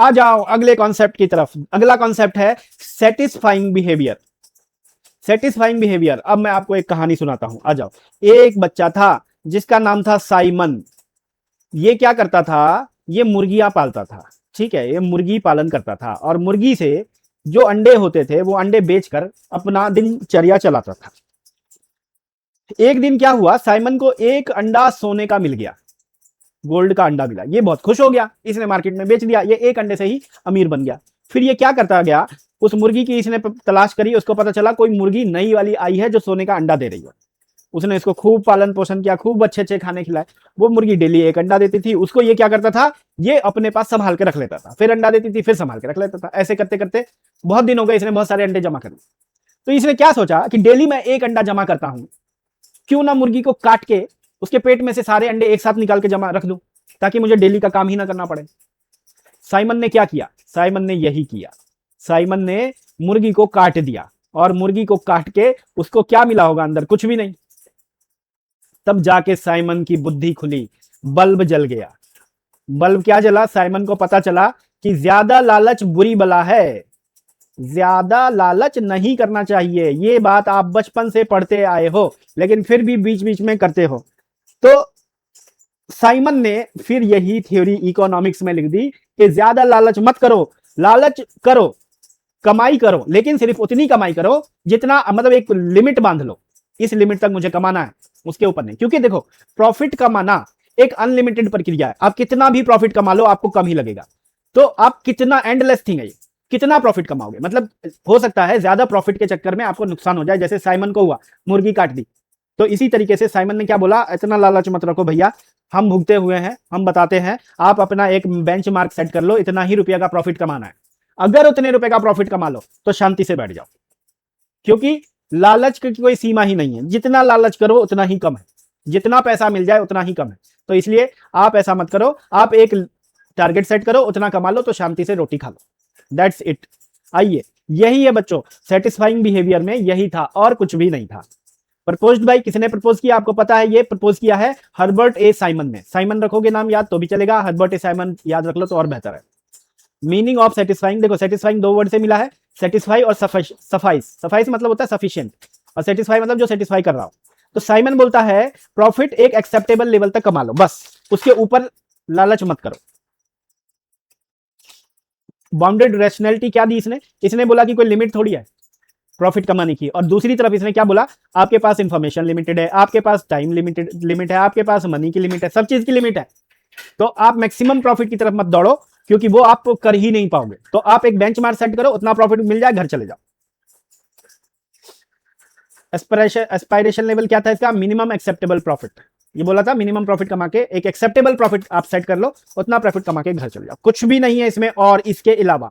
आ जाओ अगले कॉन्सेप्ट की तरफ। अगला कॉन्सेप्ट है सेटिस्फाइंग बिहेवियर। सेटिस्फाइंग बिहेवियर, अब मैं आपको एक कहानी सुनाता हूं, आ जाओ। एक बच्चा था जिसका नाम था साइमन। ये क्या करता था, ये मुर्गियां पालता था, ठीक है, ये मुर्गी पालन करता था और मुर्गी से जो अंडे होते थे वो अंडे बेचकर अपना दिनचर्या चलाता था। एक दिन क्या हुआ, साइमन को एक अंडा सोने का मिल गया, गोल्ड का अंडा मिला। ये बहुत खुश हो गया, इसने मार्केट में बेच दिया, ये एक अंडे से ही अमीर बन गया। फिर ये क्या करता गया, उस मुर्गी की इसने तलाश करी, उसको पता चला कोई मुर्गी नई वाली आई है जो सोने का अंडा दे रही है। उसने इसको खूब पालन पोषण किया, खूब अच्छे अच्छे खाने खिलाए। वो मुर्गी डेली एक अंडा देती थी, उसको ये क्या करता था, ये अपने पास संभाल के रख लेता था, फिर अंडा देती थी, फिर संभाल के रख लेता था। ऐसे करते करते बहुत दिन हो गए, इसने बहुत सारे अंडे जमा कर लिए। तो इसने क्या सोचा कि डेली मैं एक अंडा जमा करता हूं, क्यों ना मुर्गी को काट के उसके पेट में से सारे अंडे एक साथ निकाल के जमा रख दूं, ताकि मुझे डेली का काम ही ना करना पड़े। साइमन ने क्या किया, साइमन ने यही किया। साइमन ने मुर्गी को काट दिया, और मुर्गी को काट के उसको क्या मिला होगा अंदर, कुछ भी नहीं। तब जाके साइमन की बुद्धि खुली, बल्ब जल गया। बल्ब क्या जला, साइमन को पता चला कि ज्यादा लालच बुरी बला है, ज्यादा लालच नहीं करना चाहिए। ये बात आप बचपन से पढ़ते आए हो, लेकिन फिर भी बीच बीच में करते हो। तो साइमन ने फिर यही थ्योरी इकोनॉमिक्स में लिख दी कि ज्यादा लालच मत करो, लालच करो, कमाई करो, लेकिन सिर्फ उतनी कमाई करो जितना, मतलब एक लिमिट बांध लो, इस लिमिट तक मुझे कमाना है, उसके ऊपर नहीं। क्योंकि देखो, प्रॉफिट कमाना एक अनलिमिटेड प्रक्रिया है। आप कितना भी प्रॉफिट कमा लो आपको कम ही लगेगा। तो आप कितना, एंडलेस थिंग है ये, कितना प्रॉफिट कमाओगे। मतलब हो सकता है ज्यादा प्रॉफिट के चक्कर में आपको नुकसान हो जाए, जैसे साइमन को हुआ, मुर्गी काट दी। तो इसी तरीके से साइमन ने क्या बोला, इतना लालच मत रखो भैया, हम भुगते हुए हैं, हम बताते हैं, आप अपना एक बेंचमार्क सेट कर लो, इतना ही रुपया का प्रॉफिट कमाना है। अगर उतने रुपए का प्रॉफिट कमा लो तो शांति से बैठ जाओ, क्योंकि लालच की कोई सीमा ही नहीं है। जितना लालच करो उतना ही कम है, जितना पैसा मिल जाए उतना ही कम है। तो इसलिए आप ऐसा मत करो, आप एक टारगेट सेट करो, उतना कमा लो तो शांति से रोटी खा लो। That's it. आइए, यही है बच्चों, सेटिस्फाइंग बिहेवियर में यही था और कुछ भी नहीं था। प्रपोज्ड बाई, किसने प्रपोज किया आपको पता है, ये प्रपोज किया है हर्बर्ट ए साइमन ने। साइमन रखोगे नाम याद तो भी चलेगा, हर्बर्ट ए साइमन याद रख लो तो और बेहतर है। मीनिंग ऑफ सेटिस्फाइंग, देखो सेटिस्फाइंग दो वर्ड से मिला है, सेटिस्फाई और सफाइस। सफाइस मतलब होता है सफिशिएंट, और सेटिस्फाई मतलब जो सेटिस्फाई कर रहा हो। तो साइमन बोलता है प्रॉफिट एक एक्सेप्टेबल लेवल तक कमा लो, बस उसके ऊपर लालच मत करो। बाउंडेड रैशनैलिटी क्या दी इसने, इसने बोला कि कोई लिमिट थोड़ी है प्रॉफिट कमाने की। और दूसरी तरफ इसने क्या बोला, आपके पास इंफॉर्मेशन लिमिटेड है, आपके पास टाइम लिमिट है, आपके पास मनी की लिमिट है, सब चीज की लिमिट है। तो आप मैक्सिमम प्रॉफिट की तरफ मत दौड़ो, क्योंकि वो आप कर ही नहीं पाओगे। तो आप एक बेंचमार्क सेट करो, उतना प्रॉफिट मिल जाए घर चले जाओ। एस्पायरेशन लेवल क्या था इसका, मिनिमम एक्सेप्टेबल प्रॉफिट। ये बोला था मिनिमम प्रॉफिट कमा के एक एक्सेप्टेबल प्रॉफिट आप सेट कर लो, उतना प्रॉफिट कमा के घर चले जाओ, कुछ भी नहीं है इसमें और इसके अलावा।